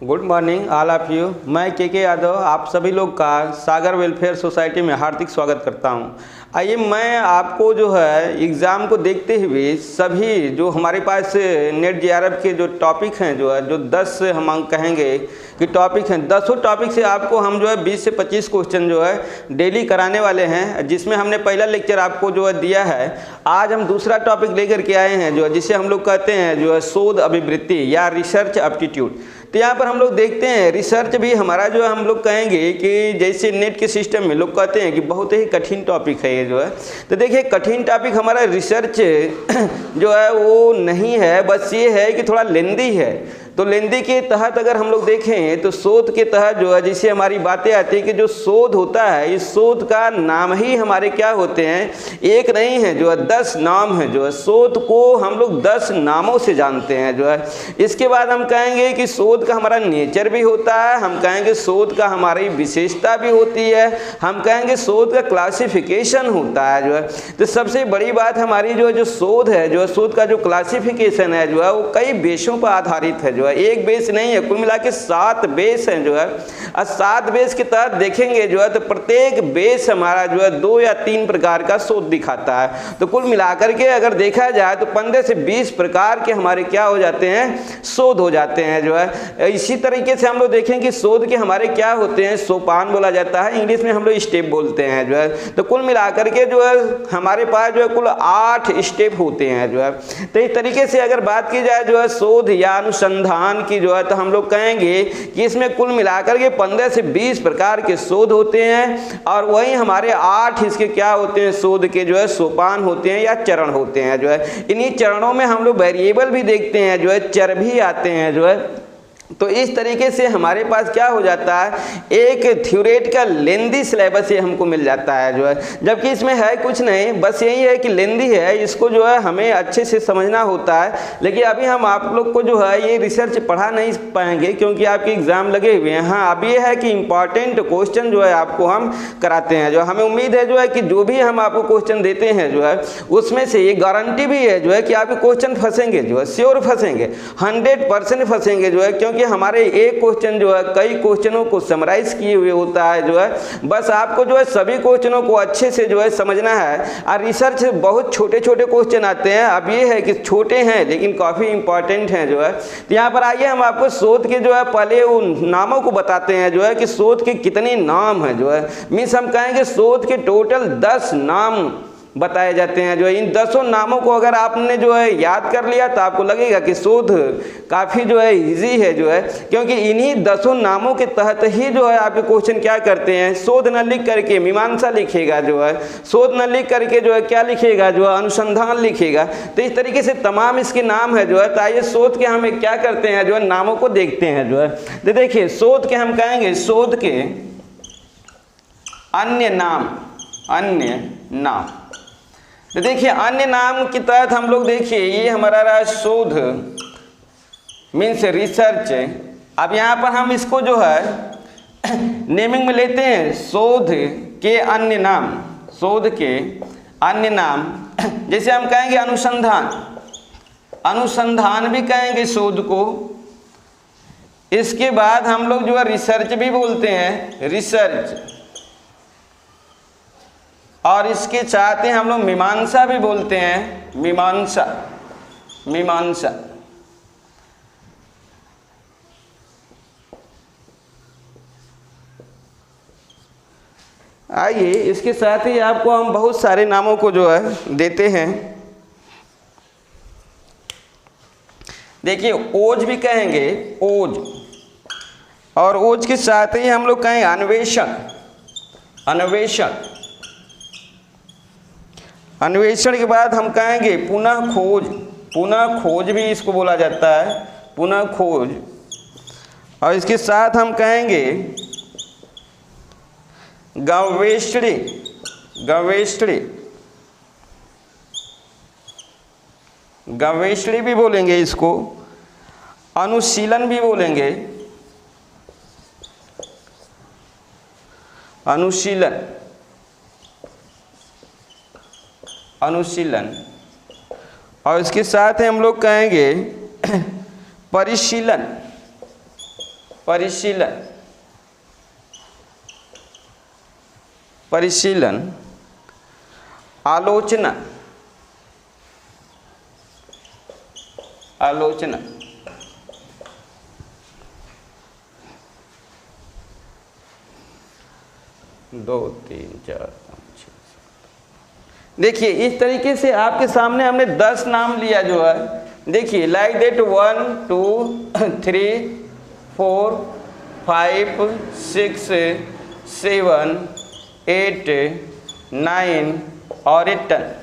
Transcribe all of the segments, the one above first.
Good morning all of you. मैं के यादव आप सभी लोग का सागर वेलफेयर सोसाइटी में हार्दिक स्वागत करता हूं। आइए मैं आपको जो है एग्ज़ाम को देखते हुए सभी जो हमारे पास नेट जेआरएफ के जो टॉपिक हैं जो 10 हम कहेंगे कि टॉपिक हैं, 10 टॉपिक से आपको हम जो है 20 से 25 क्वेश्चन जो है डेली कराने वाले हैं, जिसमें हमने पहला लेक्चर आपको जो है दिया है। आज हम दूसरा टॉपिक लेकर के आए हैं जो है जिसे हम लोग कहते हैं जो है शोध अभिवृत्ति या रिसर्च एप्टीट्यूड। तो यहाँ पर हम लोग देखते हैं रिसर्च भी हमारा जो है हम लोग कहेंगे कि जैसे नेट के सिस्टम में लोग कहते हैं कि बहुत ही कठिन टॉपिक है ये जो है। तो देखिए कठिन टॉपिक हमारा रिसर्च जो है वो नहीं है, बस ये है कि थोड़ा लेंदी है। तो लेंदी के तहत अगर हम लोग देखें तो शोध के तहत जो है जैसे हमारी बातें आती है कि जो शोध होता है इस शोध का नाम ही हमारे क्या होते हैं, एक नहीं है जो है 10 नाम है जो है। शोध को हम लोग 10 नामों से जानते हैं जो है। इसके बाद हम कहेंगे कि शोध का हमारा नेचर भी होता है, हम कहेंगे शोध का हमारी विशेषता भी होती है, हम कहेंगे शोध का क्लासिफिकेशन होता है जो है। तो सबसे बड़ी बात हमारी जो है जो शोध है जो शोध का जो क्लासिफिकेशन है जो है वो कई बेसों पर आधारित है जो है, एक बेस नहीं है, कुल मिला के 7 बेस हैं जो है। और 7 बेस के तहत देखेंगे जो है तो प्रत्येक बेस हमारा जो है 2 या 3 प्रकार का शोध दिखाता है। तो कुल मिलाकर के अगर देखा जाए तो 15 से 20 प्रकार के हमारे क्या हो जाते हैं, शोध हो जाते हैं जो है। इसी तरीके से हम लोग देखें कि शोध के हमारे क्या होते हैं, सोपान बोला जाता है, इंग्लिश में हम लोग स्टेप बोलते हैं जो है। तो कुल मिलाकर के जो है हमारे पास जो है कुल 8 स्टेप होते हैं जो है। तो इस तरीके से अगर बात की जाए जो है शोध या अनुसंधान की जो है तो हम लोग कहेंगे कि इसमें कुल मिलाकर के 15 से 20 प्रकार के शोध होते हैं। और वही हमारे 8 इसके क्या होते हैं, शोध के जो है सोपान होते हैं या चरण होते हैं जो है। इन्हीं चरणों में हम लोग वेरिएबल भी देखते हैं जो है, चर भी आते हैं जो है। तो इस तरीके से हमारे पास क्या हो जाता है, एक थ्योरेटिकल लेंदी सिलेबस ये हमको मिल जाता है जो है। जबकि इसमें है कुछ नहीं, बस यही है कि लेंदी है, इसको जो है हमें अच्छे से समझना होता है। लेकिन अभी हम आप लोग को जो है ये रिसर्च पढ़ा नहीं पाएंगे क्योंकि आपके एग्ज़ाम लगे हुए हैं। हाँ अब ये है कि इम्पॉर्टेंट क्वेश्चन जो है आपको हम कराते हैं जो हमें उम्मीद है जो है कि जो भी हम आपको क्वेश्चन देते हैं जो है उसमें से ये गारंटी भी है जो है कि आपके क्वेश्चन फंसेंगे जो है, श्योर फंसेंगे, 100% फंसेंगे जो है। क्योंकि हमारे एक क्वेश्चन जो है कई क्वेश्चनों को समराइज किए हुए होता है जो है। बस आपको जो है सभी क्वेश्चनों को अच्छे से जो है समझना है। और रिसर्च बहुत छोटे छोटे क्वेश्चन आते हैं, अब ये है कि छोटे हैं लेकिन काफ़ी इंपॉर्टेंट हैं जो है। तो यहाँ पर आइए हम आपको शोध के जो है पहले उन नामों को बताते हैं जो है कि शोध के कितने नाम हैं जो है। मीन्स हम कहेंगे शोध के टोटल 10 नाम बताए जाते हैं जो है। इन 10 नामों को अगर आपने जो है याद कर लिया तो आपको लगेगा कि शोध काफ़ी जो है इजी है जो है। क्योंकि इन्हीं 10 नामों के तहत ही जो है आपके क्वेश्चन क्या करते हैं, शोध न लिख करके मीमांसा लिखेगा जो है, शोध न लिख करके जो है क्या लिखेगा जो है, अनुसंधान लिखेगा। तो इस तरीके से तमाम इसके नाम है जो है। तो आइए शोध के हम क्या करते हैं जो है नामों को देखते हैं जो है। तो देखिए शोध के हम कहेंगे शोध के अन्य नाम। तो देखिए अन्य नाम के तहत हम लोग देखिए ये हमारा रहा शोध मीन्स रिसर्च। अब यहाँ पर हम इसको जो है नेमिंग में लेते हैं शोध के अन्य नाम, शोध के अन्य नाम। जैसे हम कहेंगे अनुसंधान भी कहेंगे शोध को। इसके बाद हम लोग जो है रिसर्च भी बोलते हैं, रिसर्च। और इसके साथ ही हम लोग मीमांसा भी बोलते हैं, मीमांसा। आइए इसके साथ ही आपको हम बहुत सारे नामों को जो है देते हैं। देखिए ओज भी कहेंगे, ओज। और ओज के साथ ही हम लोग कहेंगे अन्वेषण के बाद हम कहेंगे पुनः खोज भी इसको बोला जाता है, पुनः खोज। और इसके साथ हम कहेंगे गवेषणी भी बोलेंगे इसको, अनुशीलन भी बोलेंगे, अनुशीलन। और इसके साथ ही हम लोग कहेंगे परिशीलन, परिशीलन, परिशीलन, आलोचना, आलोचना, 2 3 4 5 6। देखिए इस तरीके से आपके सामने हमने 10 नाम लिया जो है। देखिए लाइक दैट 1 2 3 4 5 6 7 8 9 और 10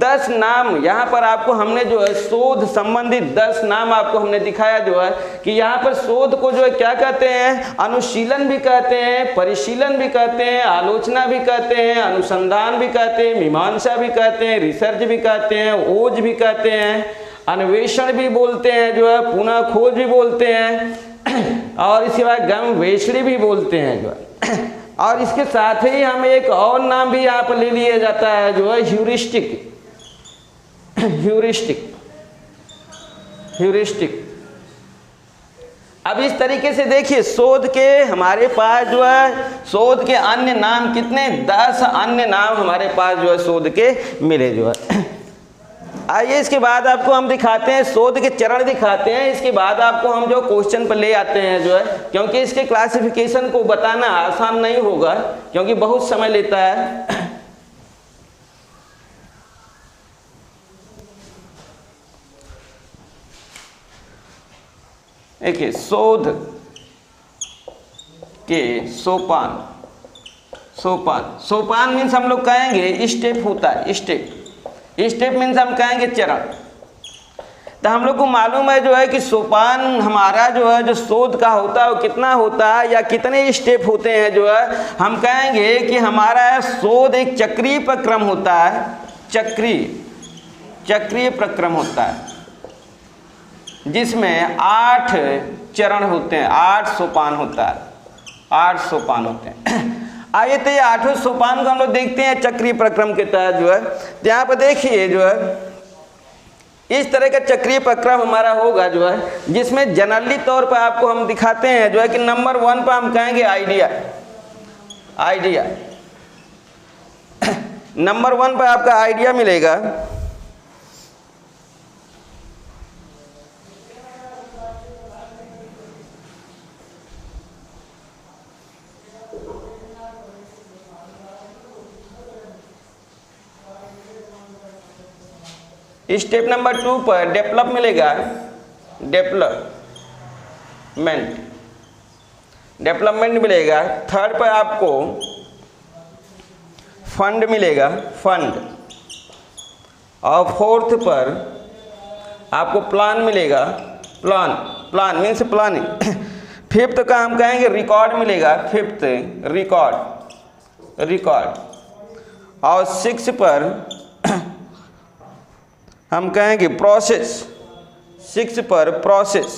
10 नाम यहाँ पर आपको हमने जो है शोध संबंधित 10 नाम आपको हमने दिखाया जो है कि यहाँ पर शोध को जो है क्या कहते हैं, अनुशीलन भी कहते हैं, परिशीलन भी कहते हैं, आलोचना भी कहते हैं, अनुसंधान भी कहते हैं, मीमांसा भी कहते हैं, रिसर्च भी कहते हैं, ओज भी कहते हैं, अन्वेषण भी बोलते हैं जो है, पुनः खोज भी बोलते हैं और इसके बाद गवेषणी भी बोलते हैं जो है। और इसके साथ ही हमें एक और नाम भी यहाँ पर ले लिया जाता है जो है ह्यूरिस्टिक, ह्यूरिस्टिक, ह्यूरिस्टिक। अब इस तरीके से देखिए शोध के हमारे पास जो है शोध के अन्य नाम कितने, 10 अन्य नाम हमारे पास जो है शोध के मिले जो है। आइए इसके बाद आपको हम दिखाते हैं शोध के चरण दिखाते हैं। इसके बाद आपको हम जो क्वेश्चन पर ले आते हैं जो है, क्योंकि इसके क्लासिफिकेशन को बताना आसान नहीं होगा क्योंकि बहुत समय लेता है। देखिए शोध के सोपान, सोपान, सोपान मीन्स हम लोग कहेंगे स्टेप होता है, स्टेप, स्टेप मीन्स हम कहेंगे चरण। तो हम लोग को मालूम है जो है कि सोपान हमारा जो है जो शोध का होता है वो कितना होता है या कितने स्टेप होते हैं जो है, हम कहेंगे कि हमारा शोध एक चक्रीय प्रक्रम होता है, चक्रीय, चक्रीय प्रक्रम होता है जिसमें 8 चरण होते हैं, 8 सोपान होता है, 8 सोपान होते हैं। आइए तो ये 8 सोपान को हम लोग देखते हैं चक्रीय प्रक्रम के तहत जो है। तो यहाँ पर देखिए जो है इस तरह का चक्रीय प्रक्रम हमारा होगा जो है, जिसमें जनरली तौर पर आपको हम दिखाते हैं जो है कि नंबर 1 पर हम कहेंगे आइडिया, आइडिया, नंबर 1 पर आपका आइडिया मिलेगा। स्टेप नंबर 2 पर डेवलप मिलेगा, डेवलपमेंट, डेवलपमेंट मिलेगा। 3rd पर आपको फंड मिलेगा, फंड, और 4th पर आपको प्लान मिलेगा, plan, plan means planning. 5th का हम कहेंगे रिकॉर्ड मिलेगा, 5th रिकॉर्ड, रिकॉर्ड, और 6th पर हम कहेंगे प्रोसेस, 6 पर प्रोसेस,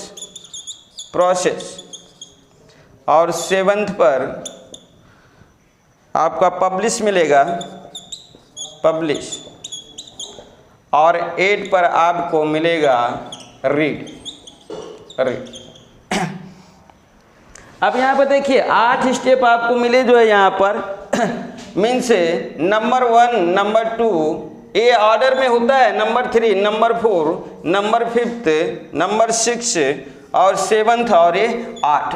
प्रोसेस, और 7th पर आपका पब्लिश मिलेगा, पब्लिश, और 8 पर आपको मिलेगा रीड, रीड। अब यहाँ पर देखिए 8 स्टेप आपको मिले जो है यहाँ पर मीन्स नंबर 1, नंबर 2 ये ऑर्डर में होता है, नंबर 3, नंबर 4, नंबर 5, नंबर 6 और 7th और ये 8।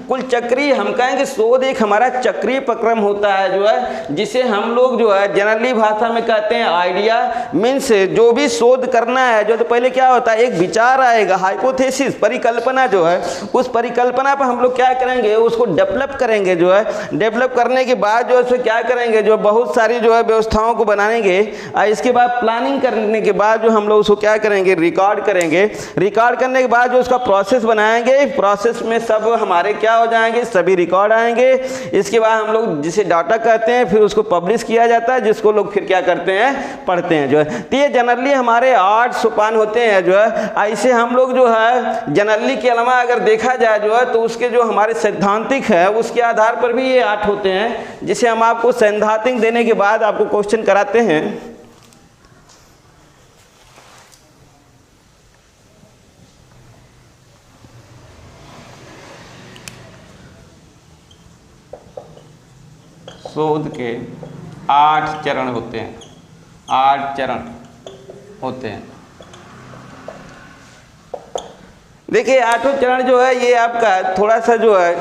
कुल चक्रीय हम कहेंगे शोध एक हमारा चक्रीय प्रक्रम होता है जो है, जिसे हम लोग जो है जनरली भाषा में कहते हैं आइडिया। मीन्स जो भी शोध करना है जो, तो पहले क्या होता है एक विचार आएगा, हाइपोथेसिस, परिकल्पना जो है, उस परिकल्पना पर हम लोग क्या करेंगे उसको डेवलप करेंगे जो है। डेवलप करने के बाद जो है क्या करेंगे जो बहुत सारी जो है व्यवस्थाओं को बनाएंगे। इसके बाद प्लानिंग करने के बाद जो हम लोग उसको क्या करेंगे रिकॉर्ड करेंगे। रिकॉर्ड करने के बाद जो उसका प्रोसेस बनाएंगे, प्रोसेस में सब हमारे क्या हो जाएंगे, सभी रिकॉर्ड आएंगे। इसके बाद हम लोग जिसे डाटा कहते हैं फिर उसको पब्लिश किया जाता है, जिसको लोग फिर क्या करते हैं पढ़ते हैं जो है। तो ये जनरली हमारे 8 सोपान होते हैं जो है। ऐसे हम लोग जो है जनरली के अलावा अगर देखा जाए जो है तो उसके जो हमारे सैद्धांतिक है उसके आधार पर भी ये 8 होते हैं, जिसे हम आपको सैद्धांतिक देने के बाद आपको क्वेश्चन कराते हैं। शोध के 8 चरण होते हैं, 8 चरण होते हैं। देखिए 8 चरण जो है ये आपका थोड़ा सा जो है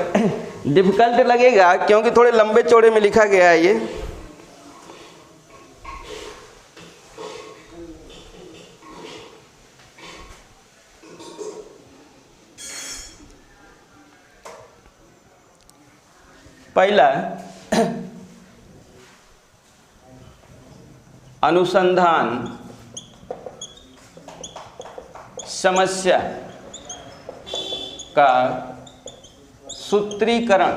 डिफिकल्ट लगेगा, क्योंकि थोड़े लंबे चौड़े में लिखा गया है ये। पहला अनुसंधान समस्या का सूत्रीकरण।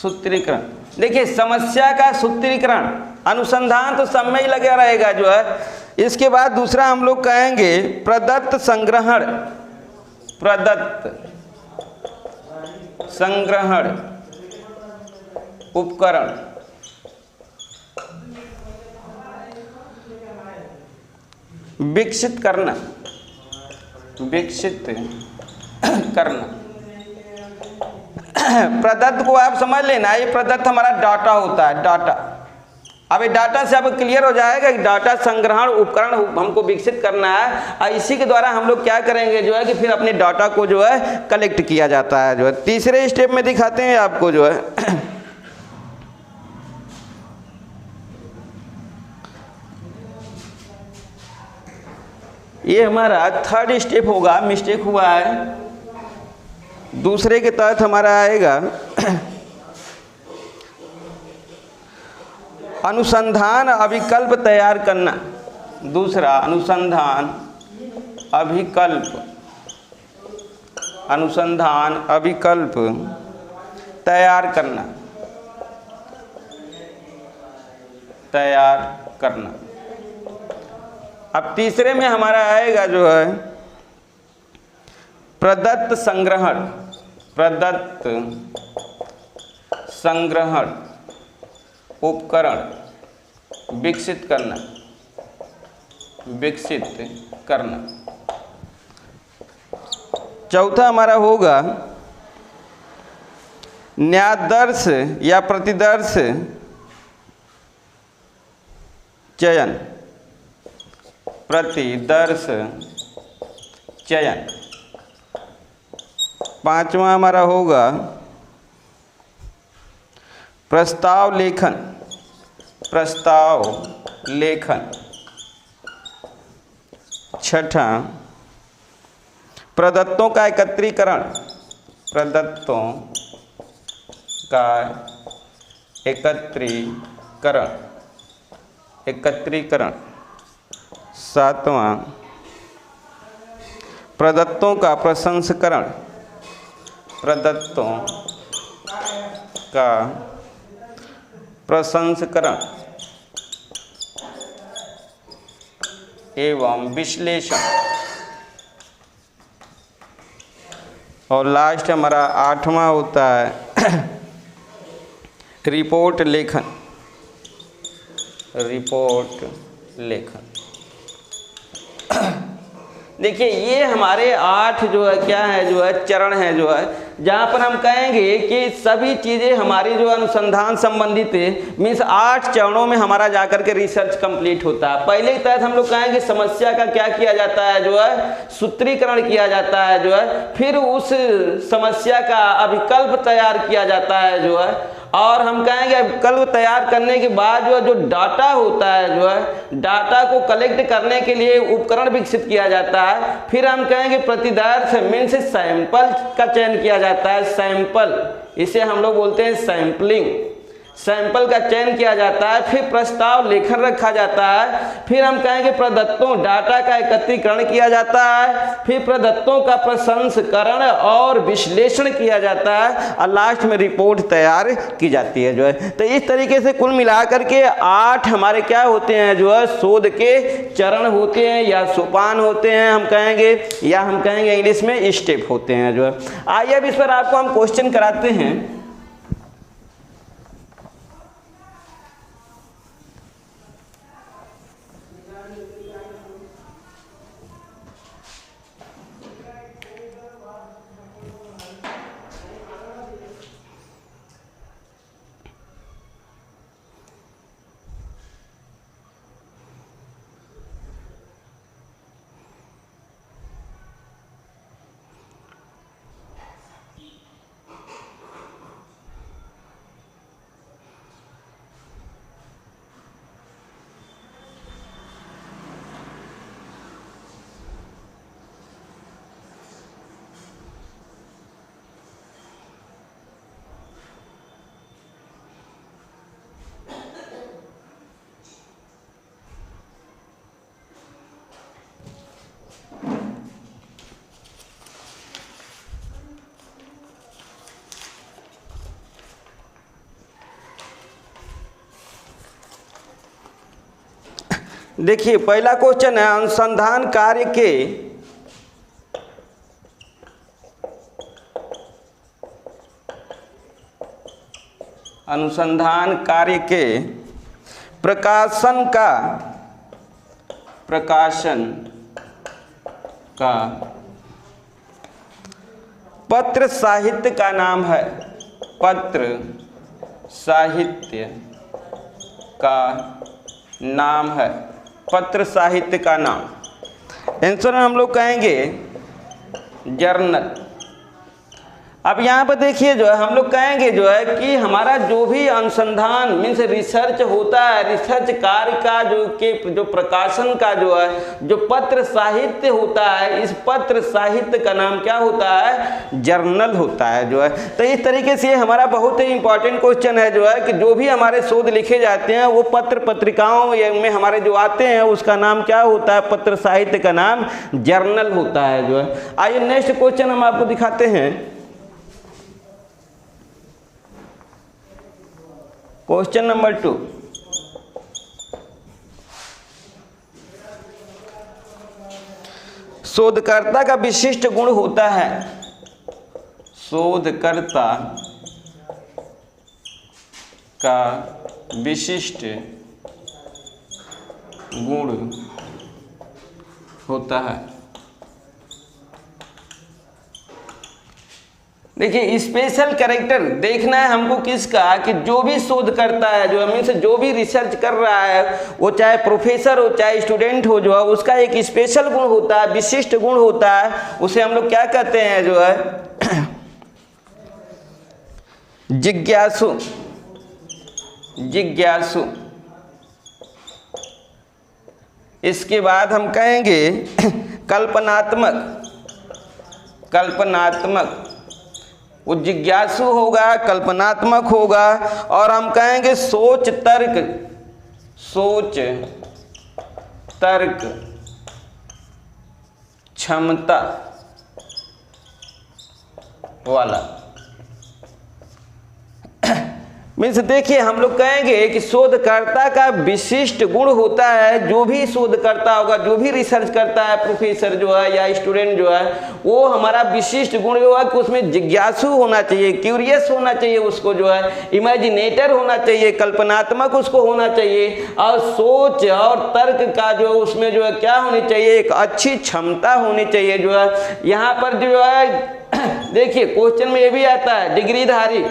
सूत्रीकरण, देखिए समस्या का सूत्रीकरण, अनुसंधान तो सब में ही लगा रहेगा जो है। इसके बाद दूसरा हम लोग कहेंगे प्रदत्त संग्रहण। प्रदत्त संग्रहण उपकरण। विकसित करना, विकसित करना। प्रदत्त को आप समझ लेना, ये प्रदत्त हमारा डाटा होता है, डाटा। अब ये डाटा से अब क्लियर हो जाएगा कि डाटा संग्रहण उपकरण हमको विकसित करना है, और इसी के द्वारा हम लोग क्या करेंगे जो है कि फिर अपने डाटा को जो है कलेक्ट किया जाता है जो है। तीसरे स्टेप में दिखाते हैं आपको जो है ये हमारा थर्ड स्टेप होगा, मिस्टेक हुआ है। दूसरे के तहत हमारा आएगा अनुसंधान अभिकल्प तैयार करना। दूसरा अनुसंधान अभिकल्प, अनुसंधान अभिकल्प तैयार करना, तैयार करना। अब तीसरे में हमारा आएगा जो है प्रदत्त संग्रहण। प्रदत्त संग्रहण उपकरण विकसित करना, विकसित करना। चौथा हमारा होगा न्यायादर्श या प्रतिदर्श चयन। प्रतिदर्श चयन। पांचवा हमारा होगा प्रस्ताव लेखन। प्रस्ताव लेखन। छठा प्रदत्तों का एकत्रीकरण। प्रदत्तों का एकत्रीकरण, एकत्रीकरण। सातवां प्रदत्तों का प्रसंस्करण। प्रदत्तों का प्रसंस्करण एवं विश्लेषण। और लास्ट हमारा आठवां होता है रिपोर्ट लेखन। रिपोर्ट लेखन। देखिए ये हमारे 8 जो है क्या है जो है चरण है जो है, जहाँ पर हम कहेंगे कि सभी चीज़ें हमारी जो अनुसंधान संबंधित है, मीन्स 8 चरणों में हमारा जाकर के रिसर्च कंप्लीट होता है। पहले के तहत हम लोग कहेंगे समस्या का क्या किया जाता है जो है सूत्रीकरण किया जाता है जो है, फिर उस समस्या का अभिकल्प तैयार किया जाता है जो है, और हम कहेंगे अभिकल्प तैयार करने के बाद जो डाटा होता है जो है, डाटा को कलेक्ट करने के लिए उपकरण विकसित किया जाता है। फिर हम कहेंगे प्रतिदर्श मीन्स सैंपल का चयन किया जाता है। सैंपल, इसे हम लोग बोलते हैं सैंपलिंग। सैंपल का चयन किया जाता है। फिर प्रस्ताव लेखन रखा जाता है। फिर हम कहेंगे प्रदत्तों डाटा का एकत्रीकरण किया जाता है। फिर प्रदत्तों का प्रसंस्करण और विश्लेषण किया जाता है, और लास्ट में रिपोर्ट तैयार की जाती है जो है। तो इस तरीके से कुल मिलाकर के 8 हमारे क्या होते हैं जो है शोध के चरण होते हैं, या सोपान होते हैं हम कहेंगे, या हम कहेंगे इंग्लिश में स्टेप होते हैं जो है। आइए अब इस पर आपको हम क्वेश्चन कराते हैं। देखिए पहला क्वेश्चन है, अनुसंधान कार्य के प्रकाशन का पत्र साहित्य का नाम है। पत्र साहित्य का नाम है। पत्र साहित्य का नाम। आंसर में हम लोग कहेंगे जर्नल। अब यहाँ पर देखिए जो है हम लोग कहेंगे जो है कि हमारा जो भी अनुसंधान मीन्स रिसर्च होता है, रिसर्च कार्य का जो प्रकाशन का जो है जो पत्र साहित्य होता है, इस पत्र साहित्य का नाम क्या होता है? जर्नल होता है जो है। तो इस तरीके से हमारा बहुत ही इंपॉर्टेंट क्वेश्चन है जो है कि जो भी हमारे शोध लिखे जाते हैं वो पत्र पत्रिकाओं में हमारे जो आते हैं उसका नाम क्या होता है? पत्र साहित्य का नाम जर्नल होता है जो है। आइए नेक्स्ट क्वेश्चन हम आपको दिखाते हैं। क्वेश्चन नंबर 2, शोधकर्ता का विशिष्ट गुण होता है। शोधकर्ता का विशिष्ट गुण होता है। देखिए स्पेशल कैरेक्टर देखना है हमको किसका? कि जो भी शोध करता है जो मीन्स जो भी रिसर्च कर रहा है, वो चाहे प्रोफेसर हो चाहे स्टूडेंट हो, जो है उसका एक स्पेशल गुण होता है, विशिष्ट गुण होता है। उसे हम लोग क्या कहते हैं जो है? जिज्ञासु। जिज्ञासु। इसके बाद हम कहेंगे कल्पनात्मक। कल्पनात्मक। वो जिज्ञासु होगा, कल्पनात्मक होगा। और हम कहेंगे सोच तर्क। सोच तर्क क्षमता वाला। मीन्स देखिए हम लोग कहेंगे कि शोधकर्ता का विशिष्ट गुण होता है, जो भी शोधकर्ता होगा, जो भी रिसर्च करता है, प्रोफेसर जो है या स्टूडेंट जो है, वो हमारा विशिष्ट गुण जो है कि उसमें जिज्ञासु होना चाहिए, क्यूरियस होना चाहिए, उसको जो है इमेजिनेटर होना चाहिए, कल्पनात्मक उसको होना चाहिए। और सोच और तर्क का जो उसमें जो है क्या होनी चाहिए? एक अच्छी क्षमता होनी चाहिए जो है। यहाँ पर जो है देखिए क्वेश्चन में ये भी आता है डिग्रीधारी।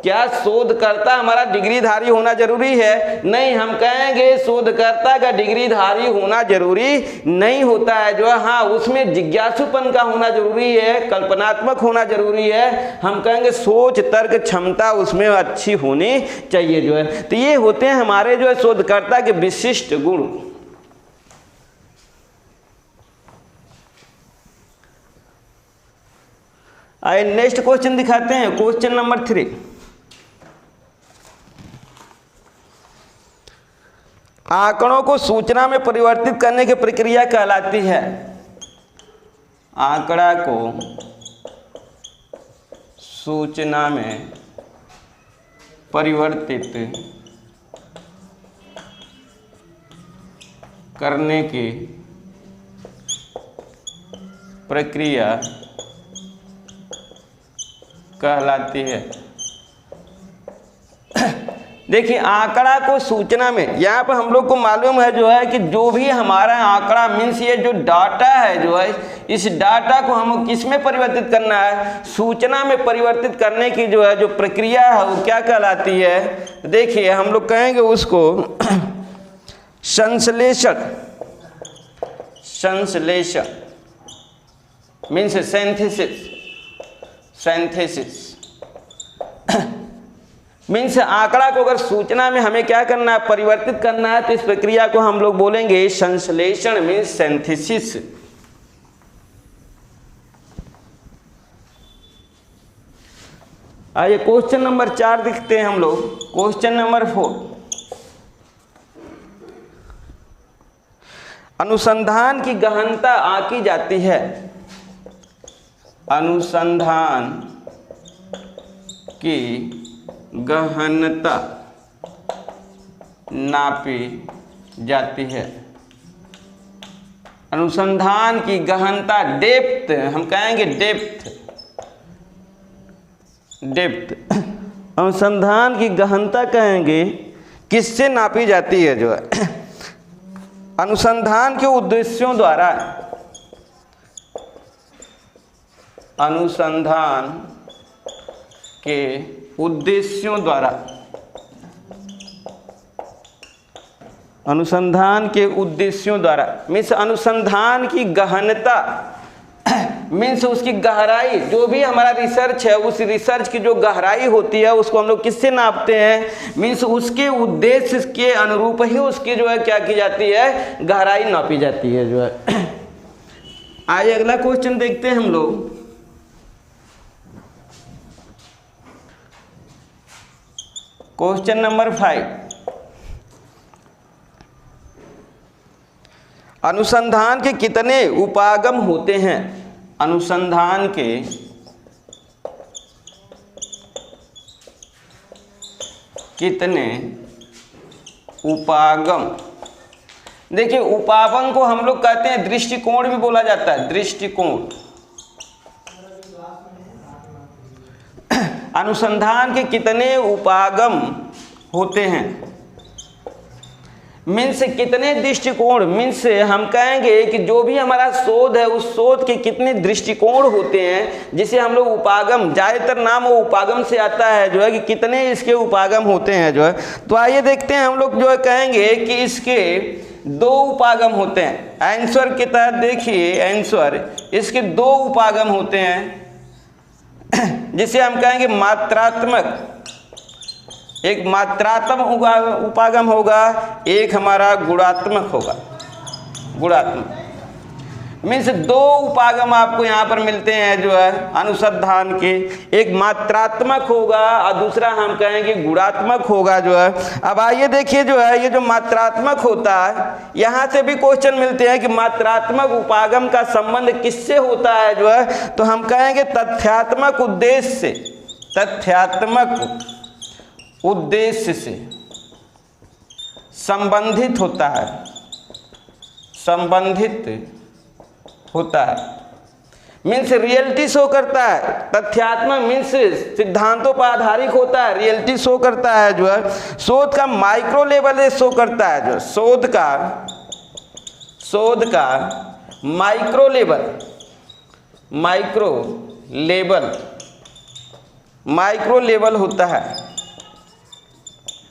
क्या शोधकर्ता हमारा डिग्रीधारी होना जरूरी है? नहीं, हम कहेंगे शोधकर्ता का डिग्रीधारी होना जरूरी नहीं होता है जो है। हाँ, उसमें जिज्ञासुपन का होना जरूरी है, कल्पनात्मक होना जरूरी है। हम कहेंगे सोच तर्क क्षमता उसमें अच्छी होनी चाहिए जो है। तो ये होते हैं हमारे जो है शोधकर्ता के विशिष्ट गुण। आइए नेक्स्ट क्वेश्चन दिखाते हैं। क्वेश्चन नंबर 3, आंकड़ों को सूचना में परिवर्तित करने की प्रक्रिया कहलाती है। आंकड़ा को सूचना में परिवर्तित करने की प्रक्रिया कहलाती है। देखिए आंकड़ा को सूचना में, यहाँ पर हम लोग को मालूम है जो है कि जो भी हमारा आंकड़ा मीन्स ये जो डाटा है जो है, इस डाटा को हम किस में परिवर्तित करना है? सूचना में परिवर्तित करने की जो है जो प्रक्रिया है वो क्या कहलाती है? देखिए हम लोग कहेंगे उसको संश्लेषण। संश्लेषण मीन्स सिंथेसिस। सिंथेसिस मीन्स आंकड़ा को अगर सूचना में हमें क्या करना है? परिवर्तित करना है, तो इस प्रक्रिया को हम लोग बोलेंगे संश्लेषण मीन्स सिंथेसिस। आइए क्वेश्चन नंबर 4 देखते हैं हम लोग। क्वेश्चन नंबर 4, अनुसंधान की गहनता आंकी जाती है। अनुसंधान की गहनता नापी जाती है। अनुसंधान की गहनता, डेप्थ, हम कहेंगे डेप्थ, डेप्थ, अनुसंधान की गहनता कहेंगे किससे नापी जाती है जो है, अनुसंधान के उद्देश्यों द्वारा, अनुसंधान के उद्देश्यों द्वारा, अनुसंधान के उद्देश्यों द्वारा मीन्स अनुसंधान की गहनता मीन्स उसकी गहराई, जो भी हमारा रिसर्च है उस रिसर्च की जो गहराई होती है उसको हम लोग किससे नापते हैं, मीन्स उसके उद्देश्य के अनुरूप ही उसकी जो है क्या की जाती है, गहराई नापी जाती है जो है। आइए अगला क्वेश्चन देखते हैं हम लोग। क्वेश्चन नंबर 5, अनुसंधान के कितने उपागम होते हैं, अनुसंधान के कितने उपागम। देखिए उपागम को हम लोग कहते हैं दृष्टिकोण भी बोला जाता है, दृष्टिकोण। अनुसंधान के कितने उपागम होते हैं मीन्स कितने दृष्टिकोण, मीन्स हम कहेंगे कि जो भी हमारा शोध है उस शोध के कितने दृष्टिकोण होते हैं, जिसे हम लोग उपागम, ज़्यादातर नाम वो उपागम से आता है जो है कि कितने इसके उपागम होते हैं जो है। तो आइए देखते हैं हम लोग जो है कहेंगे कि इसके 2 उपागम होते हैं। आंसर के तहत देखिए आंसर, इसके 2 उपागम होते हैं जिसे हम कहेंगे मात्रात्मक, एक मात्रात्मक उपागम होगा, एक हमारा गुणात्मक होगा। गुणात्मक मीन्स 2 उपागम आपको यहाँ पर मिलते हैं जो है अनुसंधान के, एक मात्रात्मक होगा और दूसरा हम कहेंगे गुणात्मक होगा जो है। अब आइए देखिए जो है ये जो मात्रात्मक होता है, यहाँ से भी क्वेश्चन मिलते हैं कि मात्रात्मक उपागम का संबंध किससे होता है जो है, तो हम कहेंगे तथ्यात्मक उद्देश्य से, तथ्यात्मक उद्देश्य से संबंधित होता है, संबंधित होता है मीन्स रियलिटी शो करता है। तथ्यात्मक मीन्स सिद्धांतों पर आधारित होता है, रियलिटी शो करता है जो है, शोध का माइक्रो लेवल शो करता है जो शोध का माइक्रो लेवल होता है।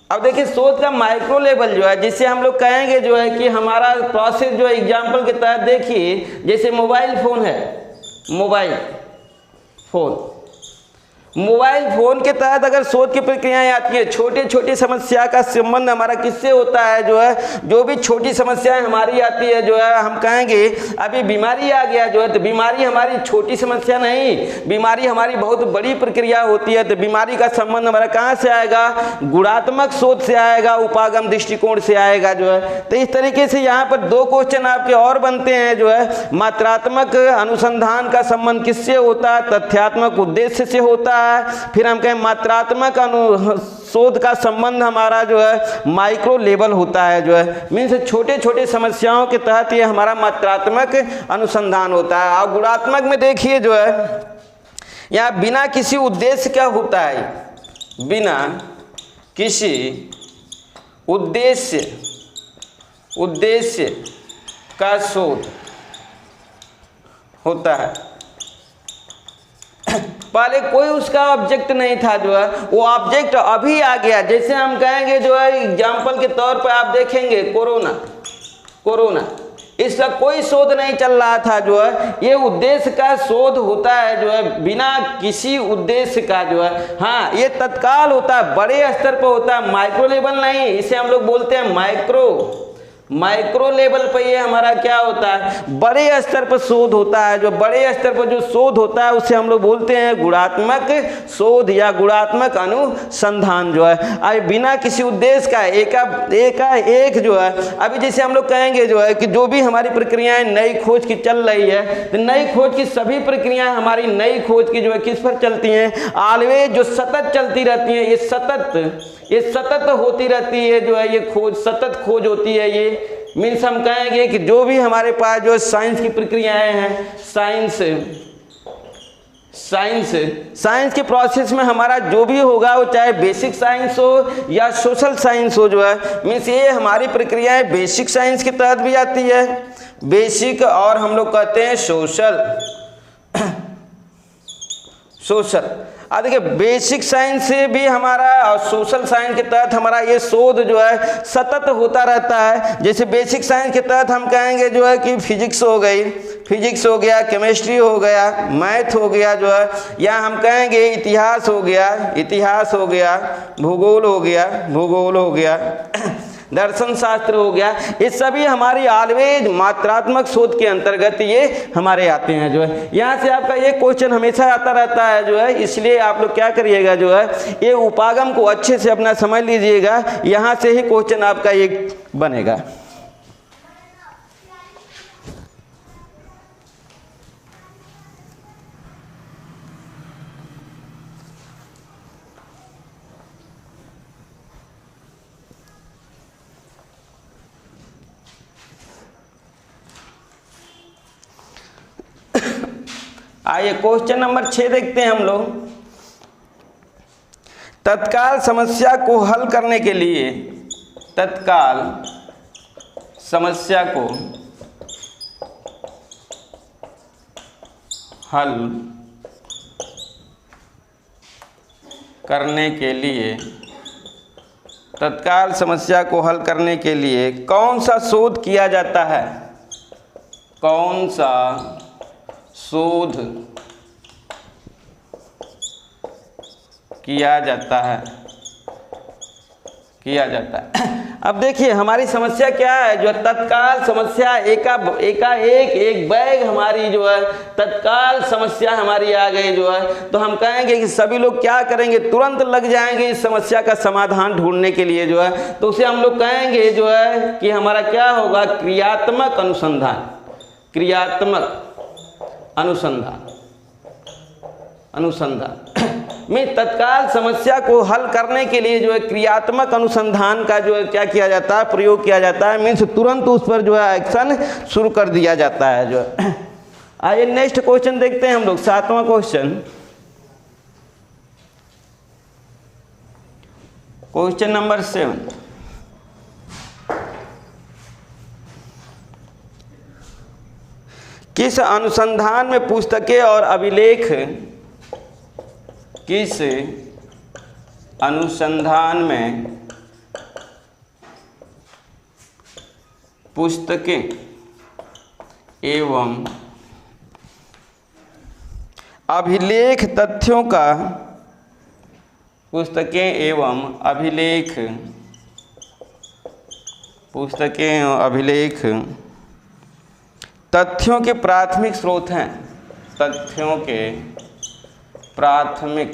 अब देखिए शोध का माइक्रो लेवल जो है, जिसे हम लोग कहेंगे जो है कि हमारा प्रोसेस जो है, एग्जाम्पल के तहत देखिए जैसे मोबाइल फ़ोन है, मोबाइल फ़ोन के तहत अगर शोध की प्रक्रियाएं आती है, छोटी छोटी समस्या का संबंध हमारा किससे होता है जो है, जो भी छोटी समस्याएं हमारी आती है जो है, हम कहेंगे अभी बीमारी आ गया जो है, तो बीमारी हमारी छोटी समस्या नहीं, बीमारी हमारी बहुत बड़ी प्रक्रिया होती है। तो बीमारी का संबंध हमारा कहाँ से आएगा, गुणात्मक शोध से आएगा, उपागम दृष्टिकोण से आएगा जो है। तो इस तरीके से यहाँ पर 2 क्वेश्चन आपके और बनते हैं जो है, मात्रात्मक अनुसंधान का संबंध किससे होता है, तथ्यात्मक उद्देश्य से होता है। फिर हम कहें मात्रात्मक शोध का संबंध हमारा जो है माइक्रो लेवल होता है जो है, मीन्स छोटे छोटे समस्याओं के तहत ये हमारा मात्रात्मक अनुसंधान होता है। और गुणात्मक में देखिए जो है यहाँ बिना किसी उद्देश्य क्या होता है, बिना किसी उद्देश्य का शोध होता है। पहले कोई उसका ऑब्जेक्ट नहीं था जो है, वो ऑब्जेक्ट अभी आ गया। जैसे हम कहेंगे जो है एग्जाम्पल के तौर पर आप देखेंगे कोरोना, इसका कोई शोध नहीं चल रहा था जो है, ये उद्देश्य का शोध होता है जो है, बिना किसी उद्देश्य का जो है। हाँ ये तत्काल होता है, बड़े स्तर पर होता है, माइक्रो लेवल नहीं, इसे हम लोग बोलते हैं माइक्रो लेवल पर ये हमारा क्या होता है, बड़े स्तर पर शोध होता है। जो बड़े स्तर पर जो शोध होता है उसे हम लोग बोलते हैं गुणात्मक शोध या गुणात्मक अनुसंधान जो है। अब बिना किसी उद्देश्य का एक जो है, अभी जैसे हम लोग कहेंगे जो है कि जो भी हमारी प्रक्रियाएं नई खोज की चल रही है, तो नई खोज की सभी प्रक्रियाएं हमारी नई खोज की जो है किस पर चलती हैं, ऑलवेज जो सतत चलती रहती हैं, ये सतत होती रहती है जो है, ये खोज सतत खोज होती है, ये मीन्स हम कहेंगे कि जो भी हमारे पास जो साइंस की प्रक्रियाएं हैं, साइंस के प्रोसेस में हमारा जो भी होगा वो चाहे बेसिक साइंस हो या सोशल साइंस हो, जो है मीन्स ये हमारी प्रक्रियाएं बेसिक साइंस के तहत भी आती है, बेसिक और हम लोग कहते हैं सोशल। देखिए बेसिक साइंस से भी हमारा और सोशल साइंस के तहत हमारा ये शोध जो है सतत होता रहता है। जैसे बेसिक साइंस के तहत हम कहेंगे जो है कि फिजिक्स हो गई, फिजिक्स हो गया, केमिस्ट्री हो गया, मैथ हो गया जो है, या हम कहेंगे इतिहास हो गया, भूगोल हो गया, दर्शन शास्त्र हो गया। ये सभी हमारी ऑलवेज मात्रात्मक शोध के अंतर्गत ये हमारे आते हैं जो है। यहाँ से आपका ये क्वेश्चन हमेशा आता रहता है जो है, इसलिए आप लोग क्या करिएगा जो है ये उपागम को अच्छे से अपना समझ लीजिएगा, यहाँ से ही क्वेश्चन आपका ये बनेगा। आइए क्वेश्चन नंबर 6 देखते हैं हम लोग। तत्काल समस्या को हल करने के लिए, तत्काल समस्या को हल करने के लिए, तत्काल समस्या को हल करने के लिए कौन सा शोध किया जाता है? कौन सा शोध किया जाता है? अब देखिए हमारी समस्या क्या है, जो तत्काल समस्या एक बैग हमारी जो है तत्काल समस्या हमारी आ गई जो है, तो हम कहेंगे कि सभी लोग क्या करेंगे, तुरंत लग जाएंगे इस समस्या का समाधान ढूंढने के लिए जो है। तो उसे हम लोग कहेंगे जो है कि हमारा क्या होगा, क्रियात्मक अनुसंधान में तत्काल समस्या को हल करने के लिए जो है क्रियात्मक अनुसंधान का जो है क्या किया जाता है, प्रयोग किया जाता है। मीन्स तुरंत उस पर जो है एक्शन शुरू कर दिया जाता है जो है। आइए नेक्स्ट क्वेश्चन देखते हैं हम लोग, 7वां क्वेश्चन नंबर 7। किस अनुसंधान में पुस्तकें और अभिलेख, किस अनुसंधान में पुस्तकें एवं अभिलेख तथ्यों का, पुस्तकें एवं अभिलेख तथ्यों के प्राथमिक स्रोत हैं, तथ्यों के प्राथमिक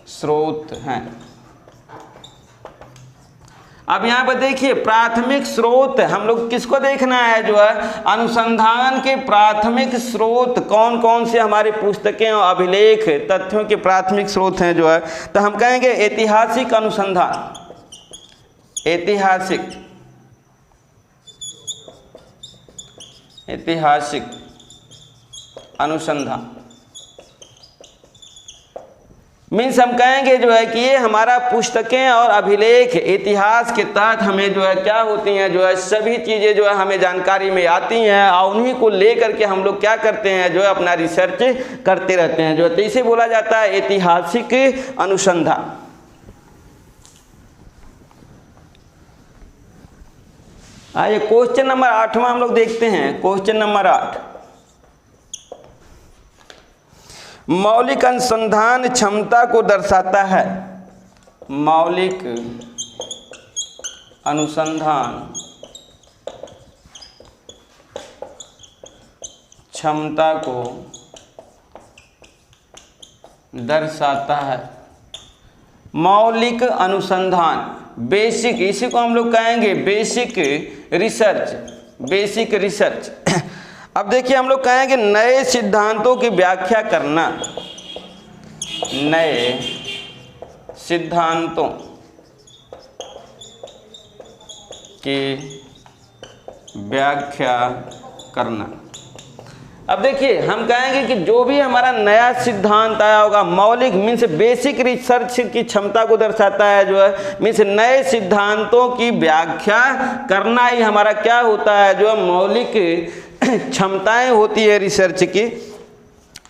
स्रोत हैं। अब यहाँ पर देखिए प्राथमिक स्रोत हम लोग किसको देखना है, जो है अनुसंधान के प्राथमिक स्रोत कौन कौन से हमारी पुस्तकें और अभिलेख तथ्यों के प्राथमिक स्रोत हैं जो है। तो हम कहेंगे ऐतिहासिक अनुसंधान, ऐतिहासिक अनुसंधान मीन्स हम कहेंगे जो है कि ये हमारा पुस्तकें और अभिलेख इतिहास के तहत हमें जो है क्या होती हैं, जो है सभी चीज़ें जो है हमें जानकारी में आती हैं और उन्हीं को लेकर के हम लोग क्या करते हैं, जो है अपना रिसर्च करते रहते हैं जो है। तो इसे बोला जाता है ऐतिहासिक अनुसंधान। आइए क्वेश्चन नंबर 8वां हम लोग देखते हैं। क्वेश्चन नंबर 8, मौलिक अनुसंधान क्षमता को दर्शाता है। मौलिक अनुसंधान क्षमता को दर्शाता है। मौलिक अनुसंधान, बेसिक, इसी को हम लोग कहेंगे बेसिक रिसर्च। अब देखिए हम लोग कहेंगे नए सिद्धांतों की व्याख्या करना, नए की व्याख्या करना। अब देखिए हम कहेंगे कि जो भी हमारा नया सिद्धांत आया होगा, मौलिक मीन्स बेसिक रिसर्च की क्षमता को दर्शाता है, जो है मीन्स नए सिद्धांतों की व्याख्या करना ही हमारा क्या होता है, जो है मौलिक क्षमताएं होती है रिसर्च की।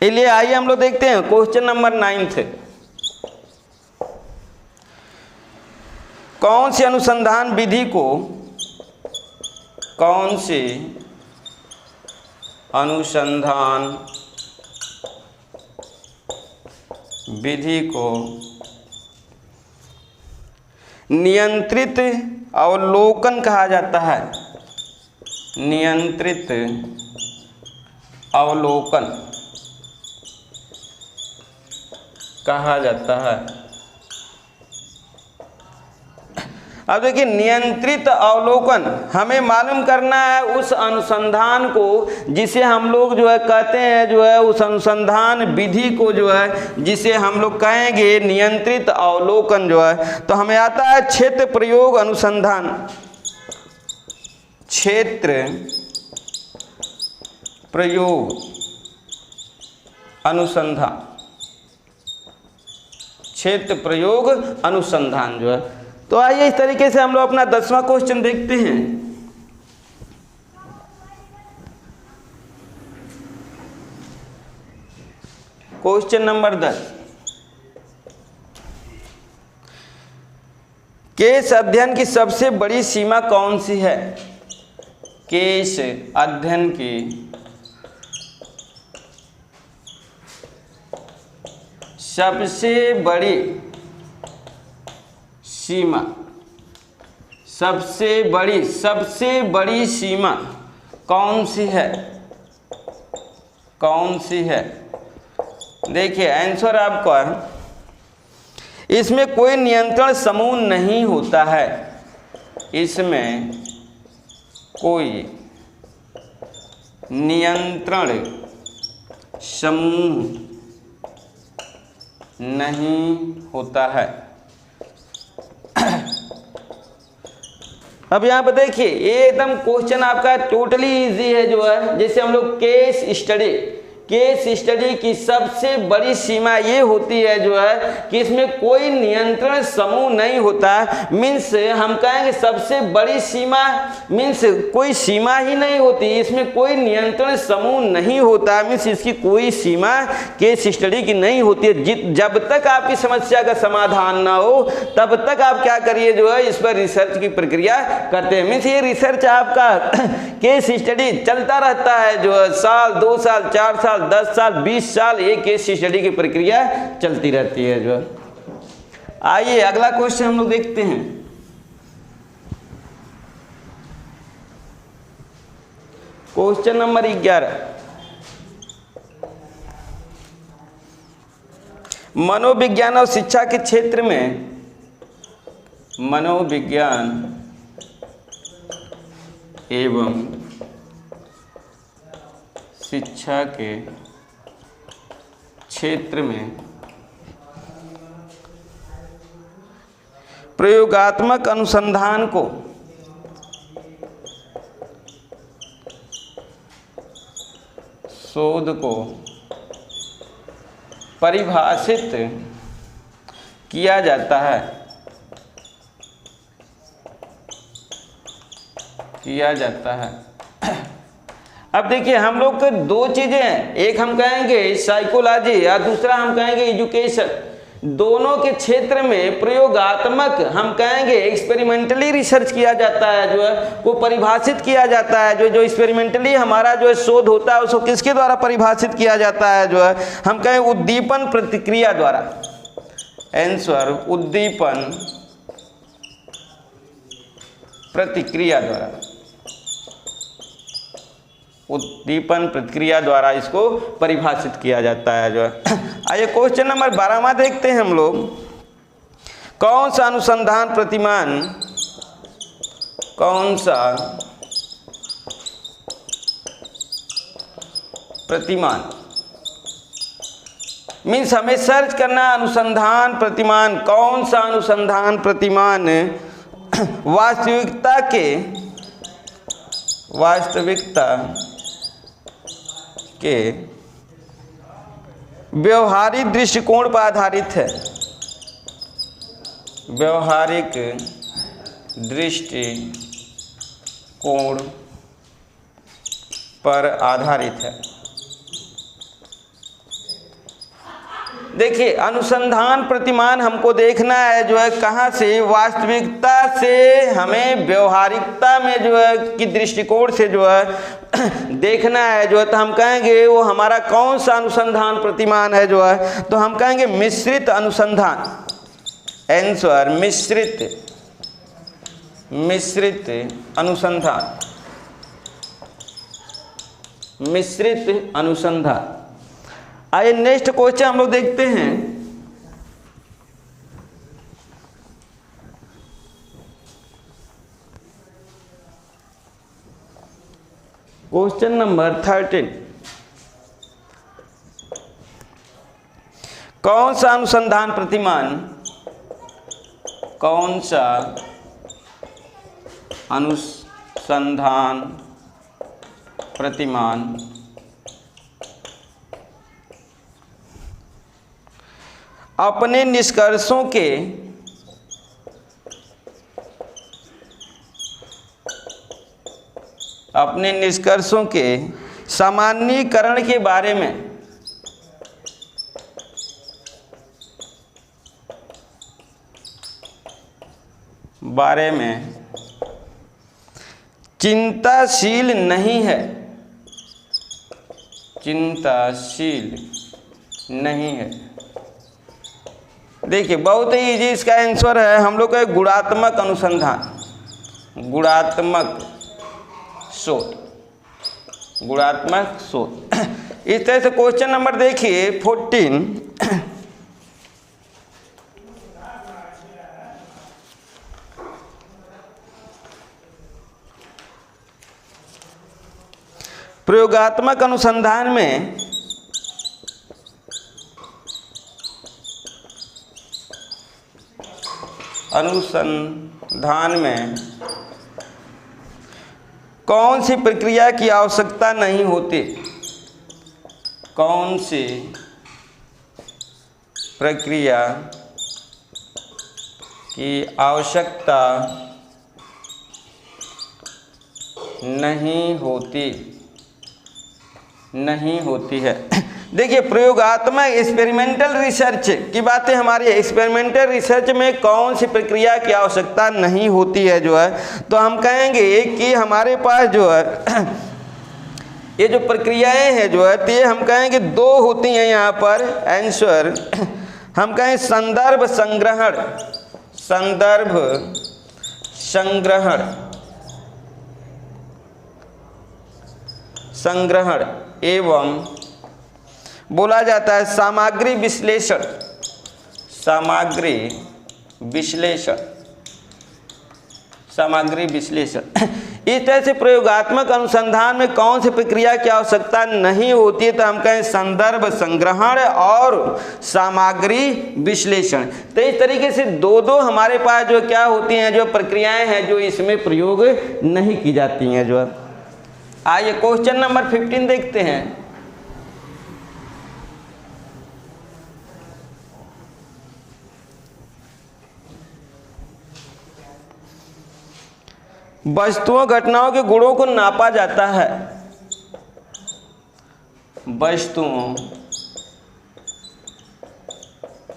इसलिए आइए हम लोग देखते हैं क्वेश्चन नंबर 9। कौन सी अनुसंधान विधि को, कौन सी अनुसंधान विधि को नियंत्रित अवलोकन कहा जाता है? नियंत्रित अवलोकन कहा जाता है। अब देखिए नियंत्रित अवलोकन हमें मालूम करना है उस अनुसंधान को जिसे हम लोग जो है कहते हैं, जो है उस अनुसंधान विधि को जो है जिसे हम लोग कहेंगे नियंत्रित अवलोकन जो है, तो हमें आता है क्षेत्र प्रयोग अनुसंधान। क्षेत्र प्रयोग अनुसंधान, क्षेत्र प्रयोग अनुसंधान जो है। तो आइए इस तरीके से हम लोग अपना 10वां क्वेश्चन देखते हैं। Question number 10। केस अध्ययन की सबसे बड़ी सीमा कौन सी है? केस अध्ययन की सबसे बड़ी सीमा, सबसे बड़ी सीमा कौन सी है? कौन सी है? देखिए आंसर आपका, इसमें कोई नियंत्रण समूह नहीं होता है। इसमें कोई नियंत्रण समूह नहीं होता है। अब यहाँ पर देखिए ये एकदम क्वेश्चन आपका टोटली इजी है, जो है जैसे हम लोग केस स्टडी की सबसे बड़ी सीमा ये होती है, जो है कि इसमें कोई नियंत्रण समूह नहीं होता। मीन्स हम कहेंगे सबसे बड़ी सीमा मीन्स कोई सीमा ही नहीं होती, इसमें कोई नियंत्रण समूह नहीं होता। मीन्स इसकी कोई सीमा केस स्टडी की नहीं होती है। जब तक आपकी समस्या का समाधान ना हो तब तक आप क्या करिए, जो है इस पर रिसर्च की प्रक्रिया करते हैं। मीन्स ये रिसर्च आपका केस स्टडी चलता रहता है, जो है साल 2 साल 4 साल 10 साल 20 साल एक केस स्टडी की प्रक्रिया चलती रहती है, जो आइए अगला क्वेश्चन हम लोग देखते हैं। Question number 11। मनोविज्ञान और शिक्षा के क्षेत्र में, मनोविज्ञान एवं शिक्षा के क्षेत्र में प्रयोगात्मक अनुसंधान को शोध को परिभाषित किया जाता है, अब देखिए हम लोग के दो चीजें हैं, एक हम कहेंगे साइकोलॉजी और दूसरा हम कहेंगे एजुकेशन। दोनों के क्षेत्र में प्रयोगात्मक हम कहेंगे एक्सपेरिमेंटली रिसर्च किया जाता है, जो है वो परिभाषित किया जाता है। जो एक्सपेरिमेंटली हमारा जो है शोध होता है उसको किसके द्वारा परिभाषित किया जाता है, जो है हम कहें उद्दीपन प्रतिक्रिया द्वारा। आंसर उद्दीपन प्रतिक्रिया द्वारा, उद्दीपन प्रतिक्रिया द्वारा इसको परिभाषित किया जाता है, जो है। आइए क्वेश्चन नंबर 12वां देखते हैं हम लोग। कौन सा अनुसंधान प्रतिमान, कौन सा प्रतिमान मीन्स हमें सर्च करना अनुसंधान प्रतिमान, कौन सा अनुसंधान प्रतिमान वास्तविकता के व्यवहारिक दृष्टिकोण पर आधारित है, व्यवहारिक दृष्टिकोण पर आधारित है। देखिए, अनुसंधान प्रतिमान हमको देखना है जो है कहाँ से, वास्तविकता से हमें व्यवहारिकता में जो है कि दृष्टिकोण से जो है देखना है जो है, तो हम कहेंगे वो हमारा कौन सा अनुसंधान प्रतिमान है जो है, तो हम कहेंगे मिश्रित अनुसंधान। आंसर मिश्रित अनुसंधान, मिश्रित अनुसंधान। आइए नेक्स्ट क्वेश्चन हम लोग देखते हैं। क्वेश्चन नंबर 13, कौन सा अनुसंधान प्रतिमान, कौन सा अनुसंधान प्रतिमान अपने निष्कर्षों के सामान्यीकरण के बारे में चिंताशील नहीं है, चिंताशील नहीं है। देखिए, बहुत ही इजी इसका आंसर है हम लोग का गुणात्मक अनुसंधान, गुणात्मक शोध, गुणात्मक शोध। इस तरह से क्वेश्चन नंबर देखिए 14, प्रयोगात्मक अनुसंधान में कौन सी प्रक्रिया की आवश्यकता नहीं होती, कौन सी प्रक्रिया की आवश्यकता नहीं होती है। देखिए, प्रयोगात्मक एक्सपेरिमेंटल रिसर्च की बातें हमारी, एक्सपेरिमेंटल रिसर्च में कौन सी प्रक्रिया की आवश्यकता नहीं होती है जो है, तो हम कहेंगे कि हमारे पास जो है ये जो प्रक्रियाएं हैं जो है, तो ये हम कहेंगे दो होती हैं यहाँ पर। आंसर हम कहें संदर्भ संग्रहण, संदर्भ संग्रहण एवं बोला जाता है सामग्री विश्लेषण, सामग्री विश्लेषण। इस तरह से प्रयोगात्मक अनुसंधान में कौन सी प्रक्रिया की आवश्यकता नहीं होती है, तो हम कहें संदर्भ संग्रहण और सामग्री विश्लेषण। तो इस तरीके से दो हमारे पास जो क्या होती हैं, जो प्रक्रियाएं हैं जो इसमें प्रयोग नहीं की जाती हैं जो है। आइए क्वेश्चन नंबर 15 देखते हैं। वस्तुओं घटनाओं के गुणों को नापा जाता है, वस्तुओं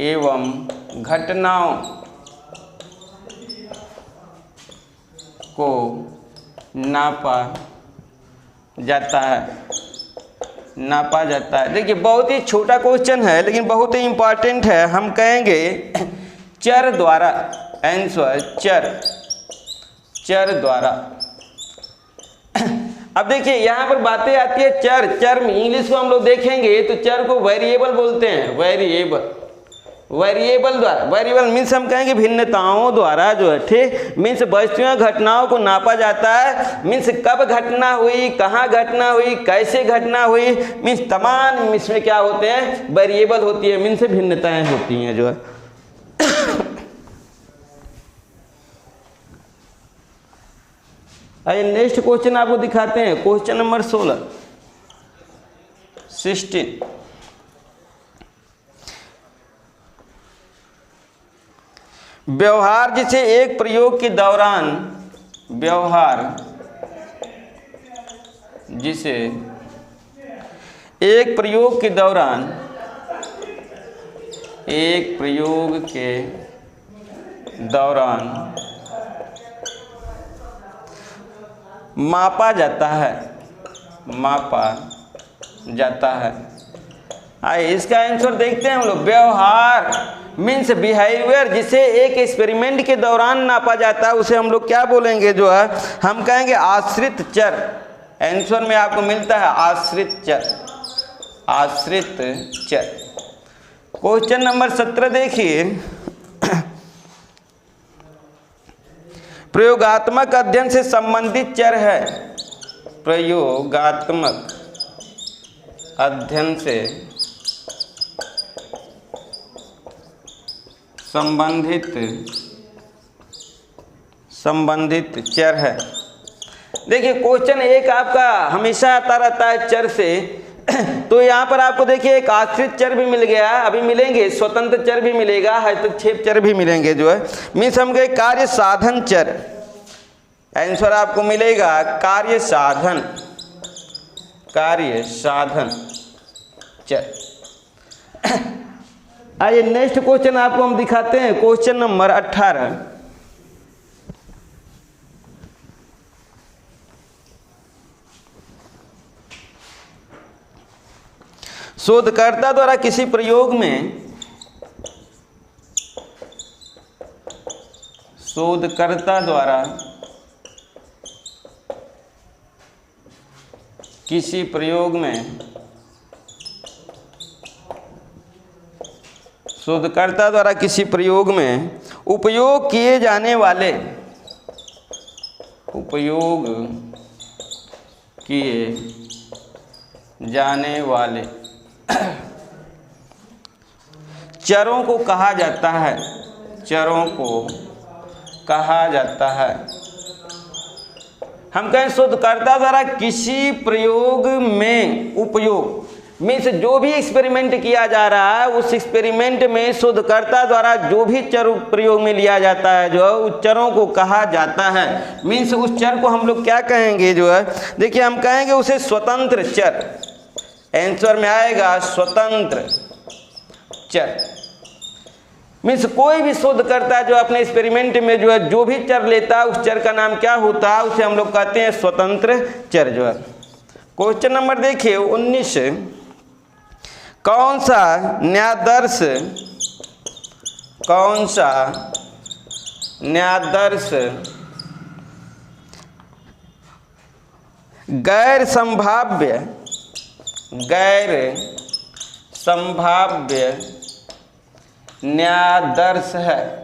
एवं घटनाओं को नापा जाता है। देखिए, बहुत ही छोटा क्वेश्चन है लेकिन बहुत ही इंपॉर्टेंट है। हम कहेंगे चर द्वारा, आंसर चर द्वारा। अब देखिए यहाँ पर बातें आती है चर में इंग्लिश को हम लोग देखेंगे तो चर को वेरिएबल बोलते हैं, वेरिएबल द्वारा। वेरिएबल मीन्स हम कहेंगे भिन्नताओं द्वारा जो है, ठीक, मीन्स वस्तुओं घटनाओं को नापा जाता है। मीन्स कब घटना हुई, कहाँ घटना हुई, कैसे घटना हुई, मीन्स तमाम इसमें क्या होते हैं, वेरिएबल होती है, मीन्स भिन्नताएं होती हैं जो है। आइए नेक्स्ट क्वेश्चन आपको दिखाते हैं, क्वेश्चन नंबर 16। व्यवहार जिसे एक प्रयोग के दौरान, व्यवहार जिसे एक प्रयोग के दौरान, एक प्रयोग के दौरान मापा जाता है, मापा जाता है। आइए इसका आंसर देखते हैं हम लोग। व्यवहार मीन्स बिहेवियर जिसे एक एक्सपेरिमेंट के दौरान नापा जाता है उसे हम लोग क्या बोलेंगे, जो है हम कहेंगे आश्रित चर। आंसर में आपको मिलता है आश्रित चर, आश्रित चर। क्वेश्चन नंबर 17 देखिए। प्रयोगात्मक अध्ययन से संबंधित चर है, प्रयोगात्मक अध्ययन से संबंधित चर है। देखिए क्वेश्चन एक आपका हमेशा आता रहता है चर से, तो यहाँ पर आपको देखिए एक आश्रित चर भी मिल गया, अभी मिलेंगे स्वतंत्र चर भी मिलेगा, हस्तक्षेप चर भी मिलेंगे, जो है मीन्स हम गए कार्य साधन चर। आंसर आपको मिलेगा कार्य साधन, कार्य साधन चर। आइए नेक्स्ट क्वेश्चन आपको हम दिखाते हैं, क्वेश्चन नंबर 18। शोधकर्ता द्वारा किसी प्रयोग में, शोधकर्ता द्वारा किसी प्रयोग में, शोधकर्ता द्वारा किसी प्रयोग में उपयोग किए जाने वाले, उपयोग किए जाने वाले चरों को कहा जाता है, चरों को कहा जाता है। हम कहें शोधकर्ता द्वारा किसी प्रयोग में उपयोग मीन्स जो भी एक्सपेरिमेंट किया जा रहा है उस एक्सपेरिमेंट में शोधकर्ता द्वारा जो भी चर प्रयोग में लिया जाता है, जो है उस चरों को कहा जाता है। मीन्स उस चर को हम लोग क्या कहेंगे, जो है देखिए हम कहेंगे उसे स्वतंत्र चर। आंसर में आएगा स्वतंत्र चर। मीन्स कोई भी शोधकर्ता जो अपने एक्सपेरिमेंट में जो है जो भी चर लेता है उस चर का नाम क्या होता है, उसे हम लोग कहते हैं स्वतंत्र चर, जो है। क्वेश्चन नंबर देखिए 19। कौन सा न्यायादर्श, कौन सा न्यायादर्श गैर संभाव्य, गैर संभाव्य न्यायादर्श है।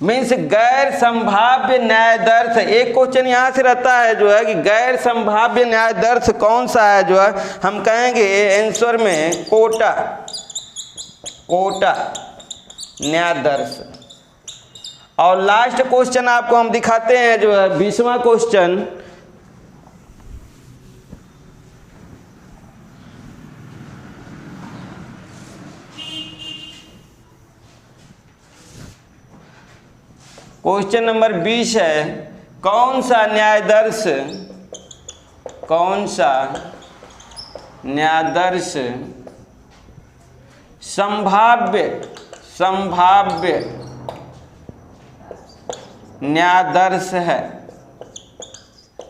मीन्स गैर संभाव्य न्यायादर्श, एक क्वेश्चन यहाँ से रहता है जो है कि गैर संभाव्य न्यायादर्श कौन सा है, जो है हम कहेंगे आंसर में कोटा, कोटा न्यायादर्श। और लास्ट क्वेश्चन आपको हम दिखाते हैं जो है 20वां क्वेश्चन। क्वेश्चन नंबर 20 है, कौन सा न्यायादर्श, कौन सा न्यायादर्श संभाव्य, संभाव्य न्यायादर्श है।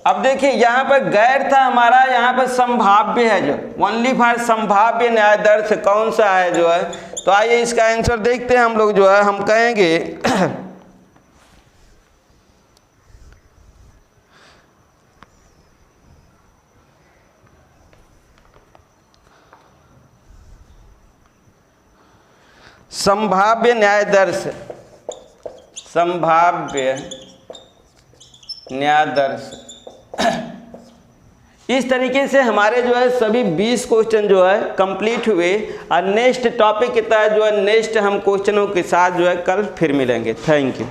अब देखिए यहाँ पर गैर था हमारा, यहाँ पर संभाव्य है, जो ओनली फॉर संभाव्य न्यायादर्श कौन सा है, जो है। तो आइए इसका आंसर देखते हैं हम लोग, जो है हम कहेंगे संभाव्य न्यायादर्श, संभाव्य न्यायादर्श। इस तरीके से हमारे जो है सभी 20 क्वेश्चन जो है कंप्लीट हुए। और नेक्स्ट टॉपिक के तहत जो है नेक्स्ट हम क्वेश्चनों के साथ जो है कल फिर मिलेंगे। Thank you.